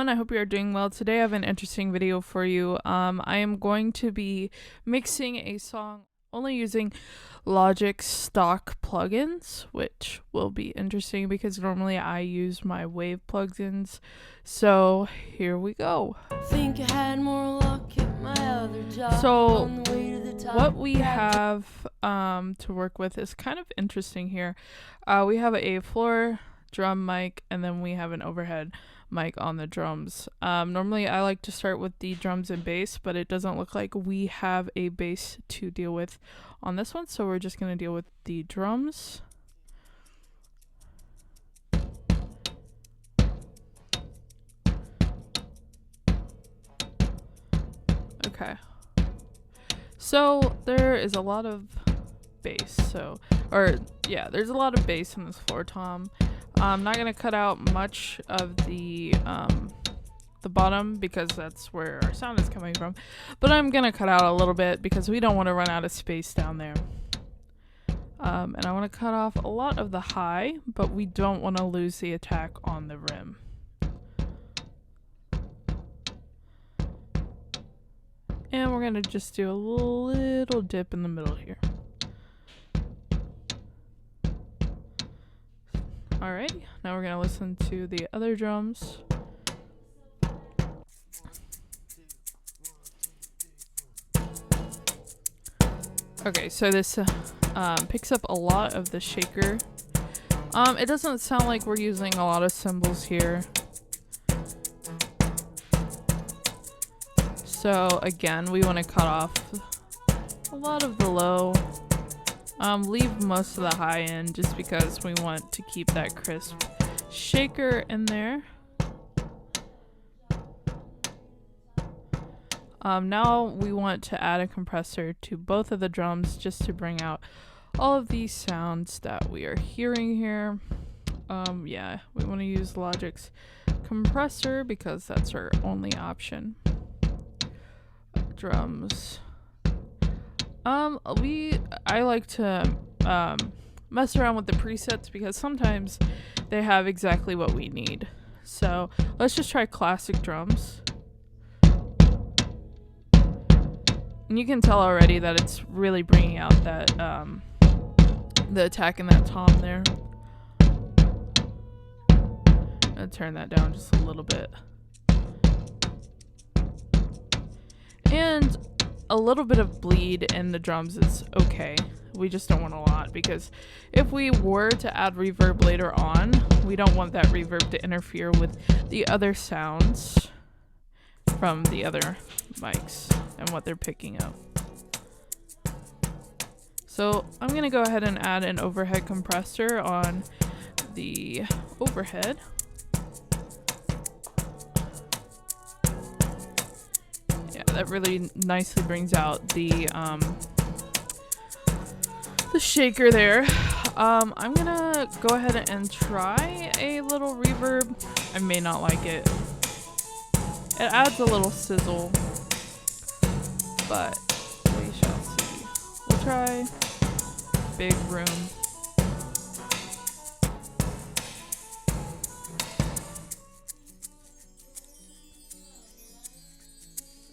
everyone, I hope you are doing well. Today I have an interesting video for you. I am going to be mixing a song only using Logic stock plugins, which will be interesting because normally I use my Wave plugins. So here we go. Think I had more luck at my other job. So On the way to the top. what we have to work with is kind of interesting here. We have a floor drum mic, and then we have an overhead mic on the drums. Normally I like to start with the drums and bass, but it doesn't look like we have a bass to deal with on this one, so we're just going to deal with the drums. Okay, so there is a lot of bass, there's a lot of bass in this floor tom. I'm not gonna cut out much of the bottom because that's where our sound is coming from, but I'm gonna cut out a little bit because we don't want to run out of space down there. And I want to cut off a lot of the high, but we don't want to lose the attack on the rim. And we're gonna just do a little dip in the middle here. Alright, now we're gonna listen to the other drums. Okay, so this picks up a lot of the shaker. It doesn't sound like we're using a lot of cymbals here. So again, we want to cut off a lot of the low. Leave most of the high in just because we want to keep that crisp shaker in there. Now we want to add a compressor to both of the drums just to bring out all of these sounds that we are hearing here. Yeah, we want to use Logic's compressor because that's our only option. Drums. I like to mess around with the presets because sometimes they have exactly what we need. So let's just try classic drums. And you can tell already that it's really bringing out that the attack in that tom there. I'm gonna turn that down just a little bit. And a little bit of bleed in the drums is okay. We just don't want a lot because if we were to add reverb later on, we don't want that reverb to interfere with the other sounds from the other mics and what they're picking up. So I'm going to go ahead and add an overhead compressor on the overhead. That really nicely brings out the shaker there. I'm gonna go ahead and try a little reverb. I may not like it. It adds a little sizzle, but we shall see. We'll try big room.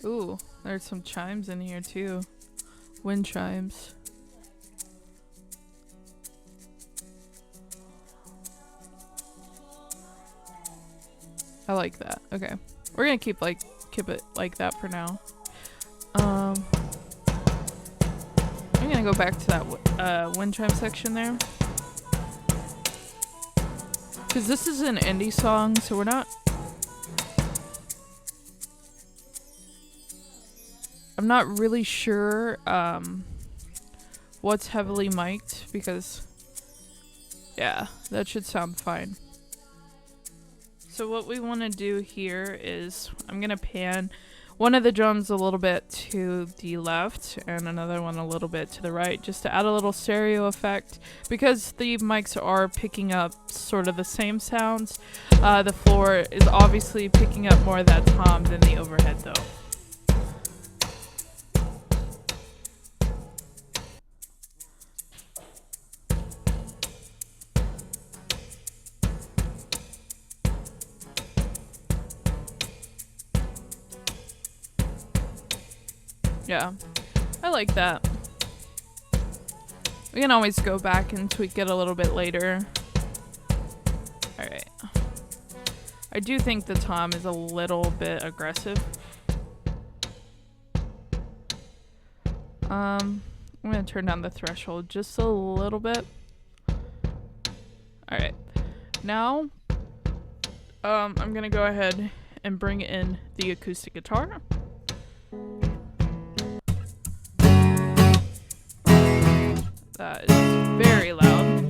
Ooh, there's some chimes in here too. Wind chimes. I like that. Okay. We're gonna keep it like that for now. I'm gonna go back to that wind chime section there. Cause this is an indie song, so we're not I'm not really sure what's heavily mic'd because, yeah, that should sound fine. So what we want to do here is I'm going to pan one of the drums a little bit to the left and another one a little bit to the right just to add a little stereo effect because the mics are picking up sort of the same sounds. The floor is obviously picking up more of that tom than the overhead though. Yeah, I like that. We can always go back and tweak it a little bit later. Alright. I do think the tom is a little bit aggressive. I'm gonna turn down the threshold just a little bit. Alright. Now, I'm gonna go ahead and bring in the acoustic guitar. That is very loud.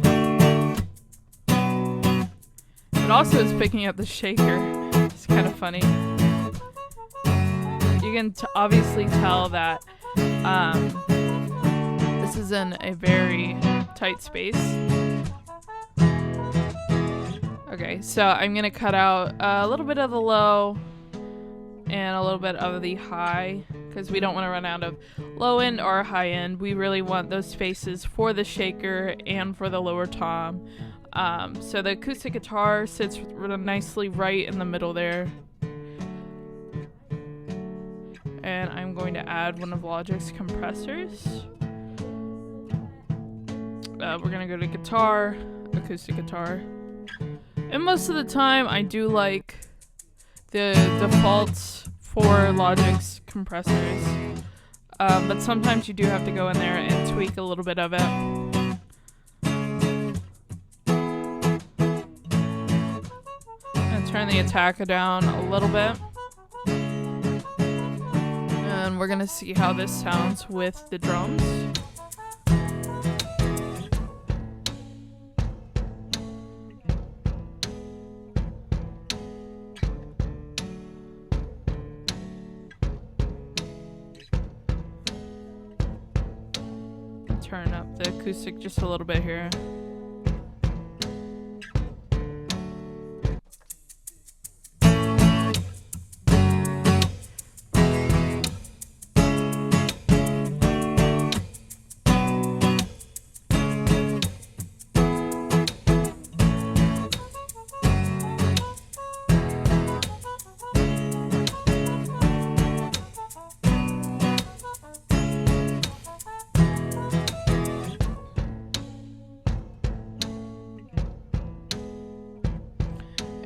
It also is picking up the shaker. It's kind of funny. You can obviously tell that this is in a very tight space. Okay, so I'm gonna cut out a little bit of the low and a little bit of the high because we don't want to run out of low end or high end. We really want those spaces for the shaker and for the lower tom. So the acoustic guitar sits nicely right in the middle there. And I'm going to add one of Logic's compressors. We're gonna go to guitar, acoustic guitar. And most of the time I do like the defaults for Logic's compressors. But sometimes you do have to go in there and tweak a little bit of it. And turn the attack down a little bit. And we're gonna see how this sounds with the drums. Turn up the acoustic just a little bit here.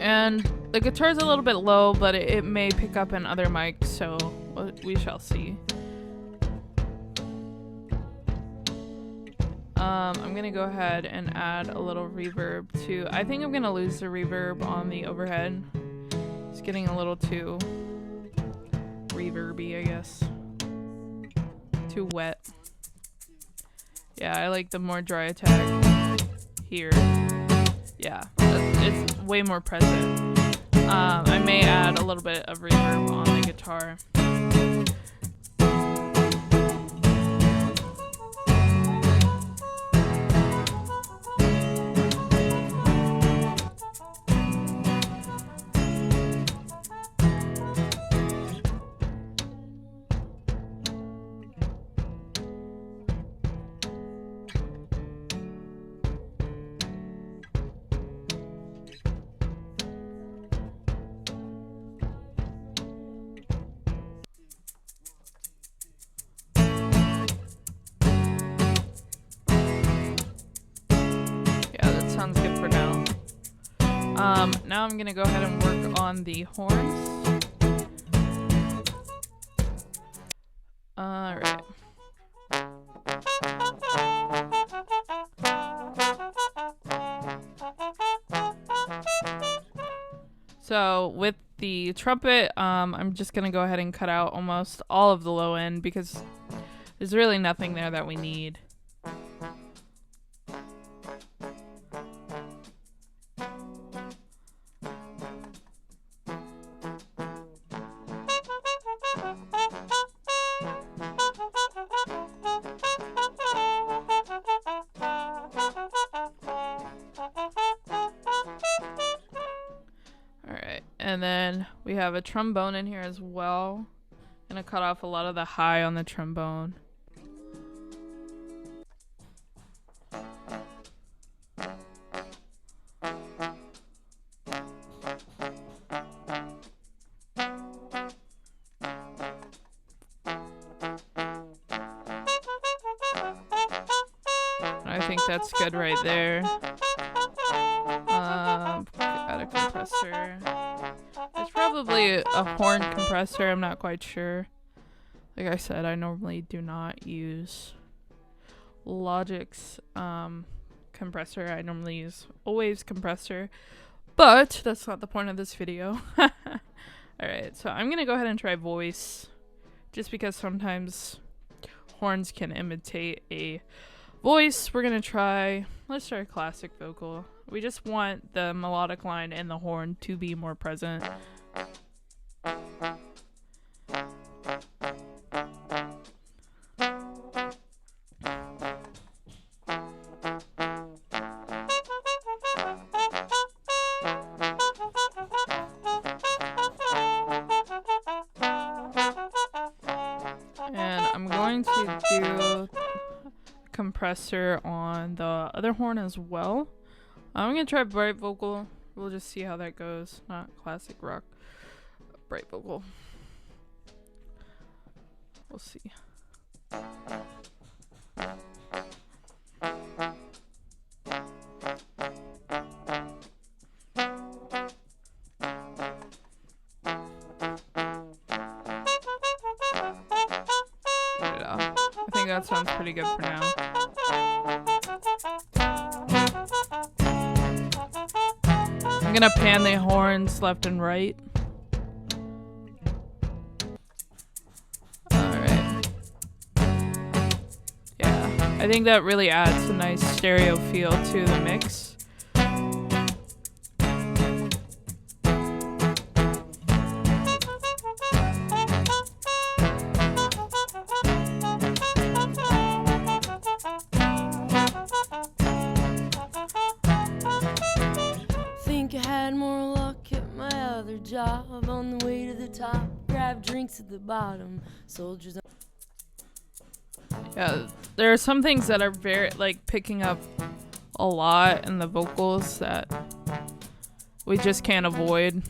And the guitar's a little bit low, but it may pick up in other mics, so we shall see. I'm gonna go ahead and add a little reverb too. I think I'm gonna lose the reverb on the overhead. It's getting a little too reverby, I guess. Too wet. Yeah, I like the more dry attack here. Yeah, it's way more present. I may add a little bit of reverb on the guitar. Sounds good for now. Now I'm gonna go ahead and work on the horns. Alright. So with the trumpet, I'm just gonna go ahead and cut out almost all of the low end because there's really nothing there that we need. And then we have a trombone in here as well. Gonna cut off a lot of the high on the trombone. think that's good right there. Add a compressor. There's probably a horn compressor, I'm not quite sure. Like I said, I normally do not use Logic's compressor. I normally use a Waves compressor, but that's not the point of this video. Alright, so I'm gonna go ahead and try voice, just because sometimes horns can imitate a voice. Let's try classic vocal. We just want the melodic line and the horn to be more present. And I'm going to do compressor on the other horn as well. I'm gonna try bright vocal. We'll just see how that goes. Not classic rock, bright vocal. We'll see. I think that sounds pretty good for now. I'm gonna pan the horns left and right. Alright. Yeah, I think that really adds a nice stereo feel to the mix. Think I had more luck at my other job. On the way to the top, grab drinks at the bottom. Soldiers. Yeah, there are some things that are very, like, picking up a lot in the vocals that we just can't avoid.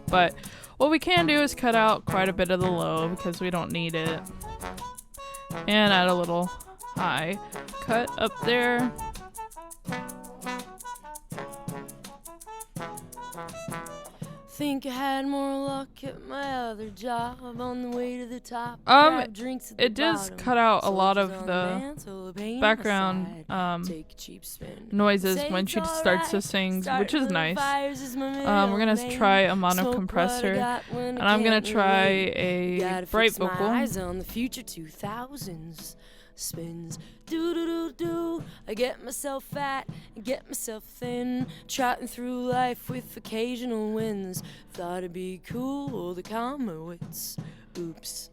But what we can do is cut out quite a bit of the low because we don't need it. And add a little high cut up there. Think I had more luck at my other job. On the way to the top, grab drinks at the it does bottom. cut out a lot of Soldiers the on mantle, paint background aside. Take a cheap spin. noises Say when it's she starts to alright. sing, Start which is little nice. fires is my We're gonna middle try a name. mono Smoke what I compressor, got when I and I'm gonna can't try relate. a Gotta bright fix my vocal. eyes on the future 2000s. Spins, do do do do. I get myself fat and get myself thin, trotting through life with occasional wins. Thought it'd be cool to calm my wits. Oops.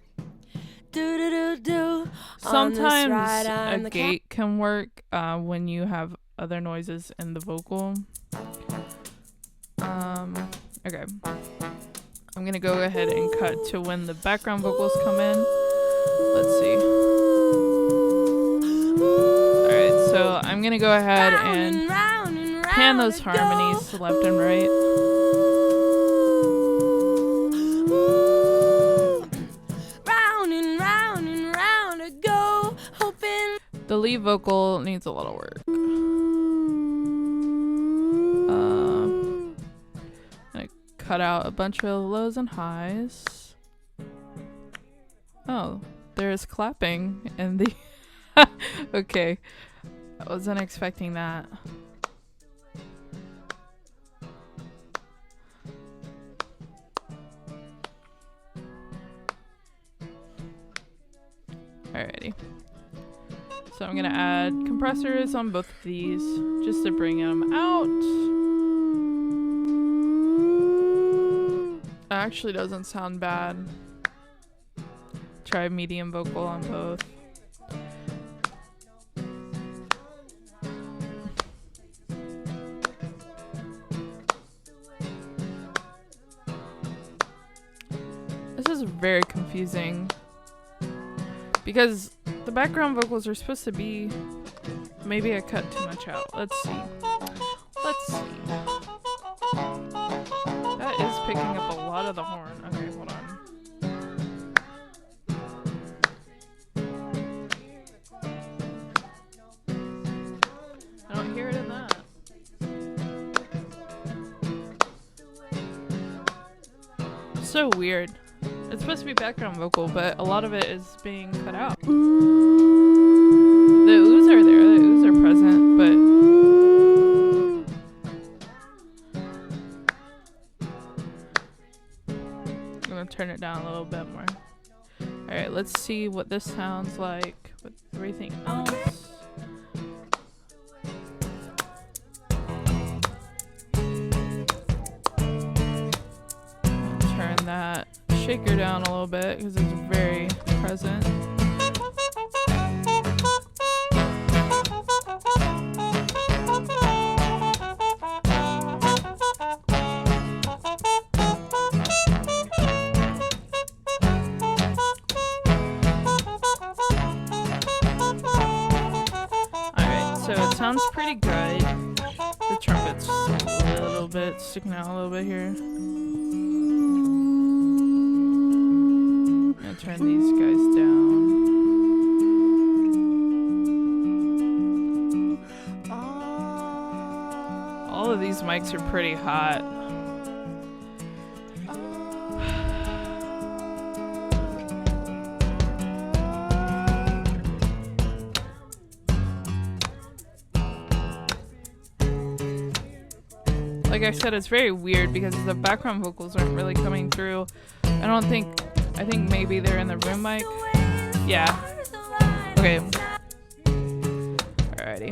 Do do do do. Sometimes a gate can work when you have other noises in the vocal. Okay. I'm gonna go ahead and cut to when the background vocals come in. Let's see. Alright, so I'm gonna go ahead and pan those harmonies to left and right. Round and round and round I go, hoping. The lead vocal needs a lot of work. I cut out a bunch of lows and highs. Oh, there's clapping in the okay, I wasn't expecting that. Alrighty. So I'm gonna add compressors on both of these just to bring them out. It actually doesn't sound bad. Try medium vocal on both. This is very confusing because the background vocals are supposed to be, maybe I cut too much out. Let's see. That is picking up a lot of the horn. Okay, hold on. so weird. It's supposed to be background vocal, but a lot of it is being cut out. The oohs are there, the oohs are present, but I'm gonna turn it down a little bit more. Alright, let's see what this sounds like with everything else. Turn that shaker down a little bit because it's very present. Alright, so it sounds pretty good. The trumpet's a little bit sticking out a little bit here. Turn these guys down. All of these mics are pretty hot. Like I said, it's very weird because the background vocals aren't really coming through. I think maybe they're in the room mic. Yeah. Okay. Alrighty.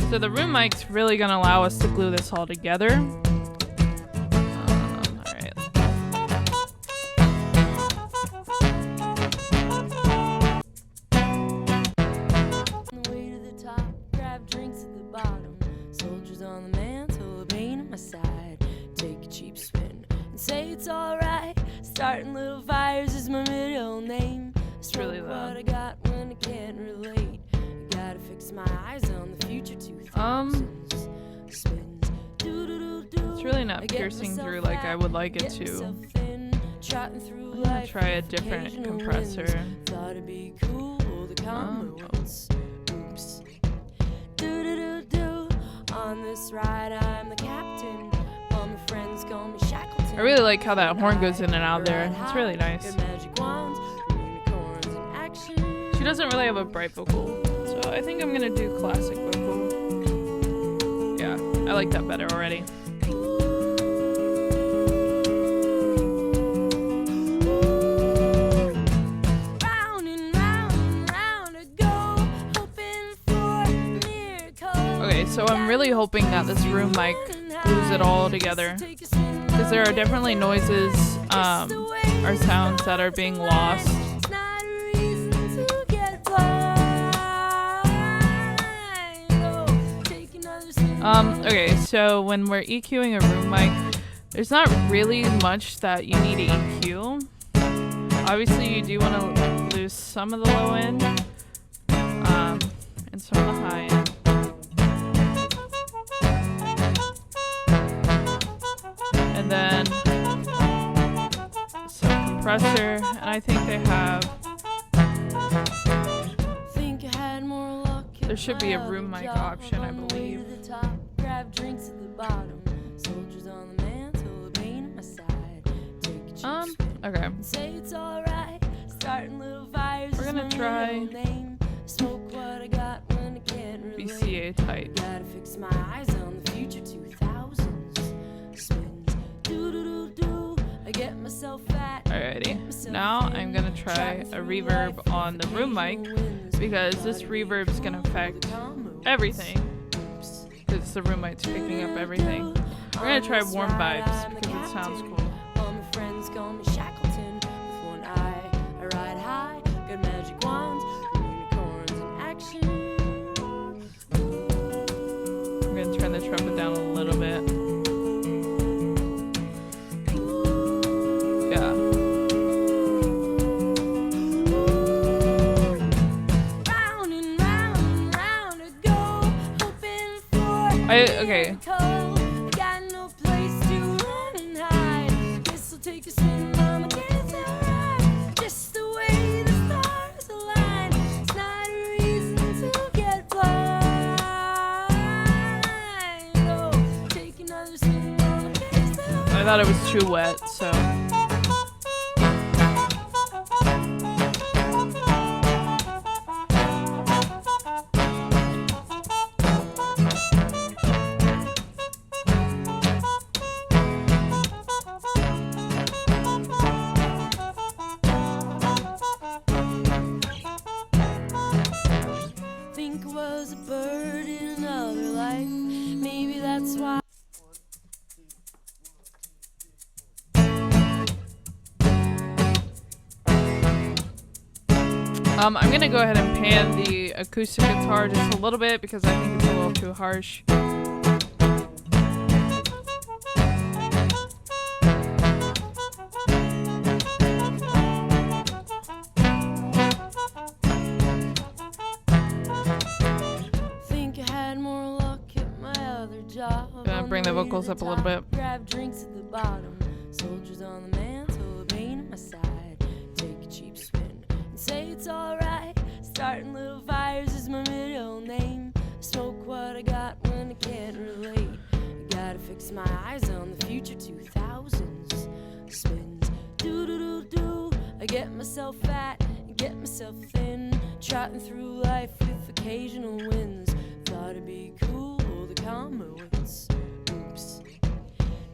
So the room mic's really gonna allow us to glue this all together. Alright. On the way to the top, grab drinks at the bottom. Soldiers on the mantle, a pain on my side. Take a cheap spin and say it's alright. Starting little fires is my middle name. It's really loud. What I got when I can't relate. I gotta fix my eyes on the future 2000s. Spins. It's really not piercing through like I would like it to. I'm gonna try a different compressor. Thought it'd be cool to come once. Oops. On this ride, I'm the captain. All my friends call me Shackleton. I really like how that horn goes in and out there. It's really nice. She doesn't really have a bright vocal, so I think I'm gonna do classic vocal. Yeah, I like that better already. Okay, so I'm really hoping that this room mic glues it all together, because there are definitely noises or sounds that are being lost. Okay, so when we're EQing a room mic, there's not really much that you need to EQ. Obviously, you do want to lose some of the low end and some of the high end. And then some compressor, and I think they have. There should be a room mic option, I believe. Okay. We're gonna try BCA tight. Gotta fix my eyes on the future 2000s. Spins. I get myself fat. Alrighty. Now I'm gonna try a reverb on the room mic, because this reverb is gonna affect everything. Because the room mic's picking up everything. We're gonna try Warm Vibes because it sounds cool. All my friends call me Shackleton with one eye. I ride high, got magic wands, unicorns in action. I'm gonna turn the trumpet down a little bit. Yeah. Round and round and round I go, hoping for Okay. got no place to run and hide. Guess I'll take a spin, mama, dance alright. Just the way the stars align. It's not a reason to get blind. Oh, take another spin, mama, dance alright. I thought it was too wet, so. Think I was a bird in another life. Maybe that's why. I'm gonna go ahead and pan the acoustic guitar just a little bit because I think it's a little too harsh. Think I had more luck at my other job. Gonna bring the vocals up a little bit. Grab drinks at the bottom. Soldiers on the mantle, a pain on my side. Take a cheap spin and say it's alright. Starting little fires is my middle name. Smoke what I got when I can't relate. I gotta fix my eyes on the future 2000s. Spins, do. I get myself fat and get myself thin. Trotting through life with occasional wins. Thought it'd be cool, the karma wins. Oops.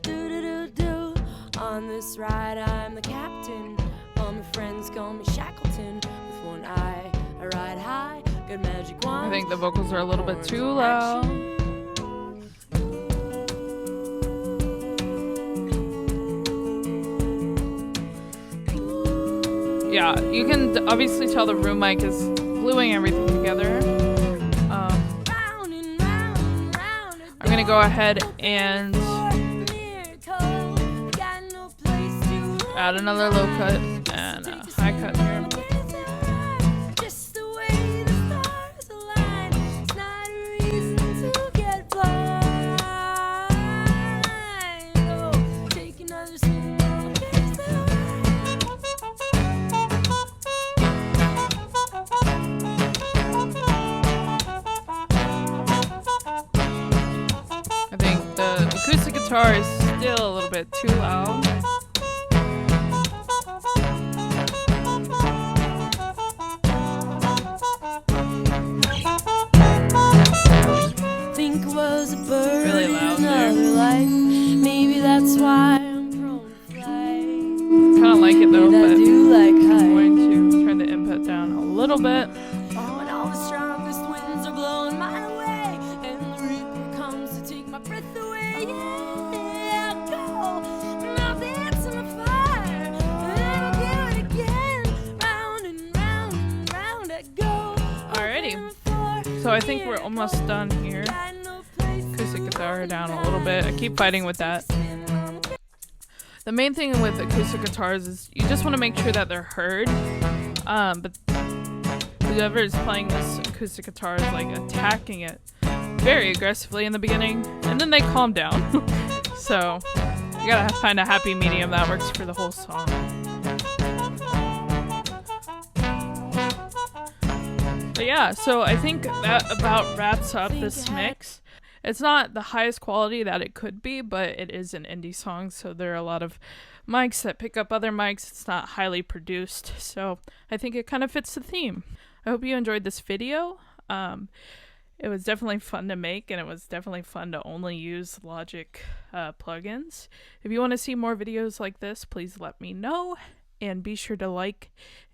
Do. On this ride, I'm the captain. All my friends call me Shackleton. With one eye, I ride high. Got magic wand. I think the vocals are a little bit too loud. Yeah, you can obviously tell the room mic is gluing everything together. I'm gonna go ahead and add another low cut and a high cut here. I think the acoustic guitar is still a little bit too loud. Think I was a bird Really in loud another there. life. Maybe that's why I'm prone to fly. Kind of like it though, And I but do like I'm high. going to turn the input down a little bit. When all the strongest winds are blowing my way, and the reaper comes to take my breath away. Yeah, I go, and I'll dance in the fire, and I'll do it again. Round and round and round I go. Alrighty. So I think we're almost done here. Acoustic guitar down a little bit. I keep fighting with that. The main thing with acoustic guitars is you just want to make sure that they're heard. But whoever is playing this acoustic guitar is like attacking it very aggressively in the beginning, and then they calm down. So you gotta find a happy medium that works for the whole song. But yeah, so I think that about wraps up this mix. It's not the highest quality that it could be, but it is an indie song, so there are a lot of mics that pick up other mics. It's not highly produced, so I think it kind of fits the theme. I hope you enjoyed this video. It was definitely fun to make, and it was definitely fun to only use Logic plugins. If you want to see more videos like this, please let me know, and be sure to like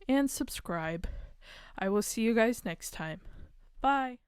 and subscribe. I will see you guys next time. Bye.